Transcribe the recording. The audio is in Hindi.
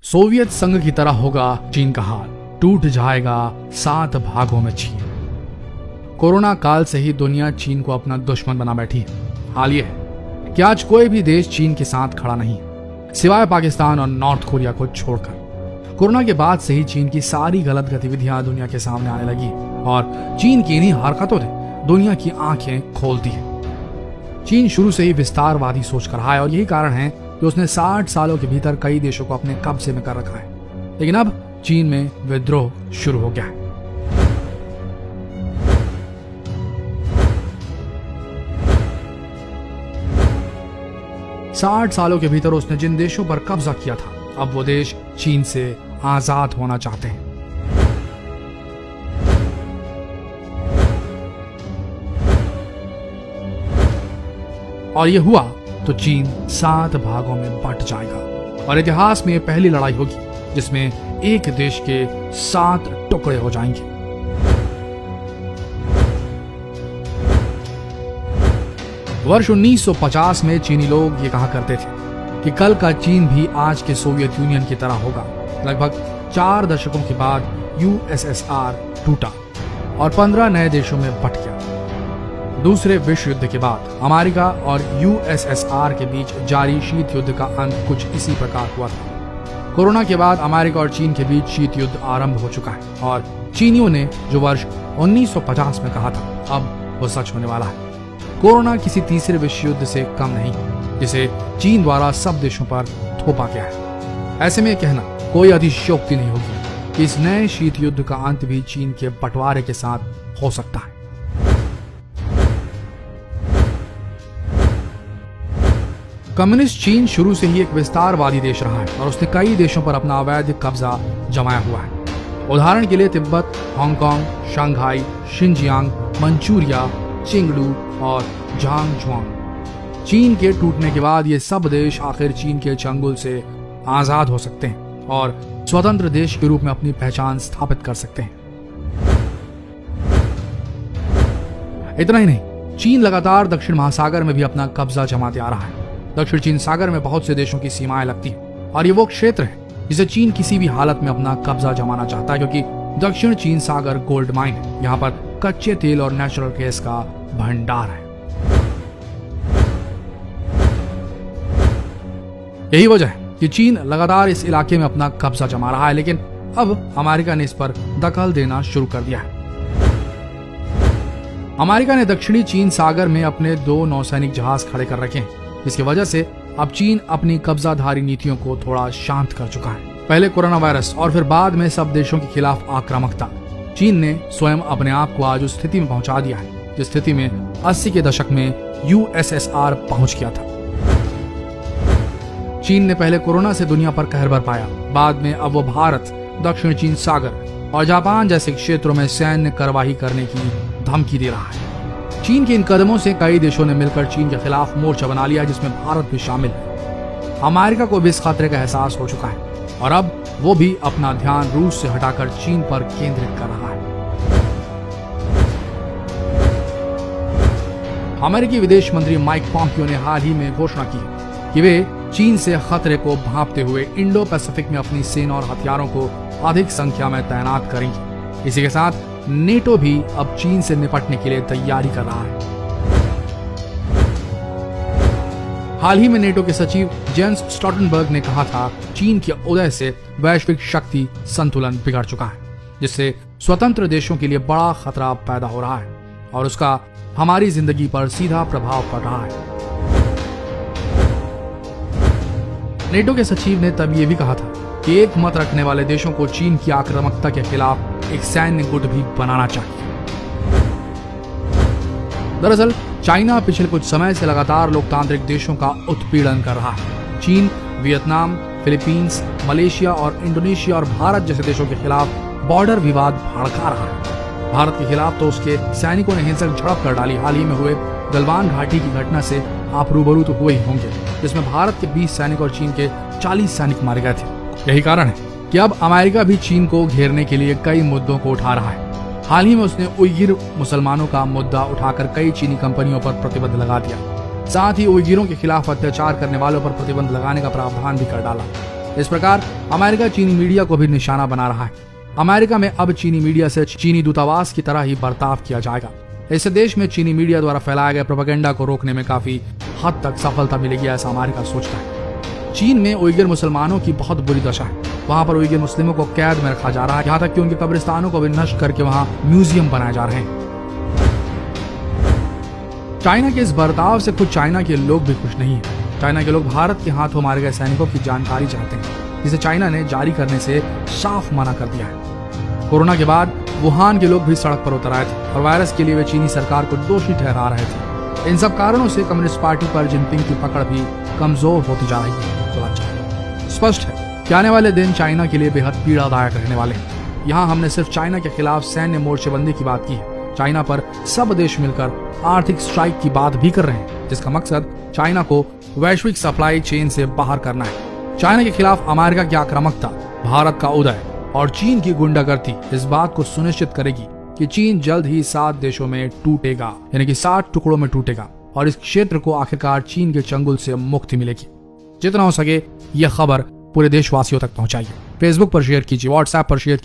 सोवियत संघ की तरह होगा चीन का हाल, टूट जाएगा 7 भागों में चीन। कोरोना काल से ही दुनिया चीन को अपना दुश्मन बना बैठी है। हाल ये है कि आज कोई भी देश चीन के साथ खड़ा नहीं, सिवाय पाकिस्तान और नॉर्थ कोरिया को छोड़कर। कोरोना के बाद से ही चीन की सारी गलत गतिविधियां दुनिया के सामने आने लगी और चीन की इन्हीं हरकतों ने दुनिया की आंखें खोल दी है। चीन शुरू से ही विस्तारवादी सोच कर रहा है और यही कारण है कि उसने 60 सालों के भीतर कई देशों को अपने कब्जे में कर रखा है। लेकिन अब चीन में विद्रोह शुरू हो गया है। साठ सालों के भीतर उसने जिन देशों पर कब्जा किया था, अब वो देश चीन से आजाद होना चाहते हैं। और ये हुआ तो चीन 7 भागों में बंट जाएगा और इतिहास में पहली लड़ाई होगी जिसमें एक देश के 7 टुकड़े हो जाएंगे। वर्ष 1950 में चीनी लोग ये कहा करते थे कि कल का चीन भी आज के सोवियत यूनियन की तरह होगा। लगभग 4 दशकों के बाद यूएसएसआर टूटा और 15 नए देशों में बंट गया। दूसरे विश्व युद्ध के बाद अमेरिका और यूएसएसआर के बीच जारी शीत युद्ध का अंत कुछ इसी प्रकार हुआ था। कोरोना के बाद अमेरिका और चीन के बीच शीत युद्ध आरंभ हो चुका है और चीनियों ने जो वर्ष 1950 में कहा था, अब वो सच होने वाला है। कोरोना किसी तीसरे विश्व युद्ध से कम नहीं, जिसे चीन द्वारा सब देशों पर थोपा गया है। ऐसे में कहना कोई अतिशयोक्ति नहीं होगी कि इस नए शीत युद्ध का अंत भी चीन के बंटवारे के साथ हो सकता है। कम्युनिस्ट चीन शुरू से ही एक विस्तारवादी देश रहा है और उसने कई देशों पर अपना अवैध कब्जा जमाया हुआ है। उदाहरण के लिए तिब्बत, Hong Kong, Shanghai, Xinjiang, Manchuria, Chengdu और झांगझुआंग। चीन के टूटने के बाद ये सब देश आखिर चीन के चंगुल से आजाद हो सकते हैं और स्वतंत्र देश के रूप में अपनी पहचान स्थापित कर सकते हैं। इतना ही नहीं, चीन लगातार दक्षिण महासागर में भी अपना कब्जा जमाते आ रहा है। दक्षिण चीन सागर में बहुत से देशों की सीमाएं लगती हैं और ये वो क्षेत्र है जिसे चीन किसी भी हालत में अपना कब्जा जमाना चाहता है, क्योंकि दक्षिण चीन सागर गोल्ड माइन है। यहाँ पर कच्चे तेल और नेचुरल गैस का भंडार है। यही वजह है कि चीन लगातार इस इलाके में अपना कब्जा जमा रहा है, लेकिन अब अमेरिका ने इस पर दखल देना शुरू कर दिया है। अमेरिका ने दक्षिणी चीन सागर में अपने 2 नौसैनिक जहाज खड़े कर रखे हैं, जिसकी वजह से अब चीन अपनी कब्जाधारी नीतियों को थोड़ा शांत कर चुका है। पहले कोरोना वायरस और फिर बाद में सब देशों के खिलाफ आक्रामकता, चीन ने स्वयं अपने आप को आज उस स्थिति में पहुंचा दिया है जिस स्थिति में 80 के दशक में यूएसएसआर पहुंच गया था। चीन ने पहले कोरोना से दुनिया पर कहर बरपाया, बाद में अब वो भारत, दक्षिण चीन सागर और जापान जैसे क्षेत्रों में सैन्य कार्रवाई करने की धमकी दे रहा है। चीन के इन कदमों से कई देशों ने मिलकर चीन के खिलाफ मोर्चा बना लिया, जिसमें भारत भी शामिल है। अमेरिका को भी इस खतरे का एहसास हो चुका है और अब वो भी अपना ध्यान रूस से हटाकर चीन पर केंद्रित कर रहा है। अमेरिकी विदेश मंत्री माइक पॉम्पियो ने हाल ही में घोषणा की कि वे चीन से खतरे को भांपते हुए इंडो पैसिफिक में अपनी सेना और हथियारों को अधिक संख्या में तैनात करेंगे। इसी के साथ नेटो भी अब चीन से निपटने के लिए तैयारी कर रहा है। हाल ही में नेटो के सचिव जेंस स्टोल्टनबर्ग ने कहा था, चीन के उदय से वैश्विक शक्ति संतुलन बिगड़ चुका है, जिससे स्वतंत्र देशों के लिए बड़ा खतरा पैदा हो रहा है और उसका हमारी जिंदगी पर सीधा प्रभाव पड़ रहा है। नेटो के सचिव ने तब ये भी कहा था कि एक मत रखने वाले देशों को चीन की आक्रामकता के खिलाफ एक सैन्य गुट भी बनाना चाहिए। दरअसल चाइना पिछले कुछ समय से लगातार लोकतांत्रिक देशों का उत्पीड़न कर रहा है। चीन, वियतनाम, फिलीपींस, मलेशिया और इंडोनेशिया और भारत जैसे देशों के खिलाफ बॉर्डर विवाद भड़का रहा है। भारत के खिलाफ तो उसके सैनिकों ने हिंसक झड़प कर डाली। हाल ही में हुए गलवान घाटी की घटना से आप रूबरू तो हुए ही होंगे, जिसमें भारत के 20 सैनिक और चीन के 40 सैनिक मारे गए थे। यही कारण है कि अब अमेरिका भी चीन को घेरने के लिए कई मुद्दों को उठा रहा है। हाल ही में उसने उइगिर मुसलमानों का मुद्दा उठाकर कई चीनी कंपनियों पर प्रतिबंध लगा दिया। साथ ही उइगिरों के खिलाफ अत्याचार करने वालों पर प्रतिबंध लगाने का प्रावधान भी कर डाला। इस प्रकार अमेरिका चीनी मीडिया को भी निशाना बना रहा है। अमेरिका में अब चीनी मीडिया से चीनी दूतावास की तरह ही बर्ताव किया जाएगा। इससे देश में चीनी मीडिया द्वारा फैलाए गए प्रोपेगेंडा को रोकने में काफी हद तक सफलता मिलेगी, ऐसा अमेरिका सोचता है। चीन में उइगर मुसलमानों की बहुत बुरी दशा है। वहां पर उइगर मुस्लिमों को कैद में रखा जा रहा है, यहाँ तक कि उनके कब्रिस्तानों को भी नष्ट करके वहां म्यूजियम बनाए जा रहे हैं। चाइना के इस बर्ताव से खुद चाइना के लोग भी खुश नहीं है। चाइना के लोग भारत के हाथों मारे गए सैनिकों की जानकारी चाहते हैं, जिसे चाइना ने जारी करने से साफ मना कर दिया है। कोरोना के बाद वुहान के लोग भी सड़क पर उतर आए थे और वायरस के लिए वे चीनी सरकार को दोषी ठहरा रहे थे। इन सब कारणों से कम्युनिस्ट पार्टी पर जिनपिंग की पकड़ भी कमजोर होती जा रही है। तो अच्छा स्पष्ट है कि आने वाले दिन चाइना के लिए बेहद पीड़ादायक रहने वाले हैं। यहाँ हमने सिर्फ चाइना के खिलाफ सैन्य मोर्चेबंदी की बात की है। चाइना पर सब देश मिलकर आर्थिक स्ट्राइक की बात भी कर रहे हैं, जिसका मकसद चाइना को वैश्विक सप्लाई चेन से बाहर करना है। चाइना के खिलाफ अमेरिका की आक्रामकता, भारत का उदय और चीन की गुंडागर्दी इस बात को सुनिश्चित करेगी कि चीन जल्द ही 7 देशों में टूटेगा, यानी कि 7 टुकड़ों में टूटेगा और इस क्षेत्र को आखिरकार चीन के चंगुल से मुक्ति मिलेगी। जितना हो सके यह खबर पूरे देशवासियों तक पहुंचाइए। फेसबुक पर शेयर कीजिए, व्हाट्सएप पर शेयर कीजिए।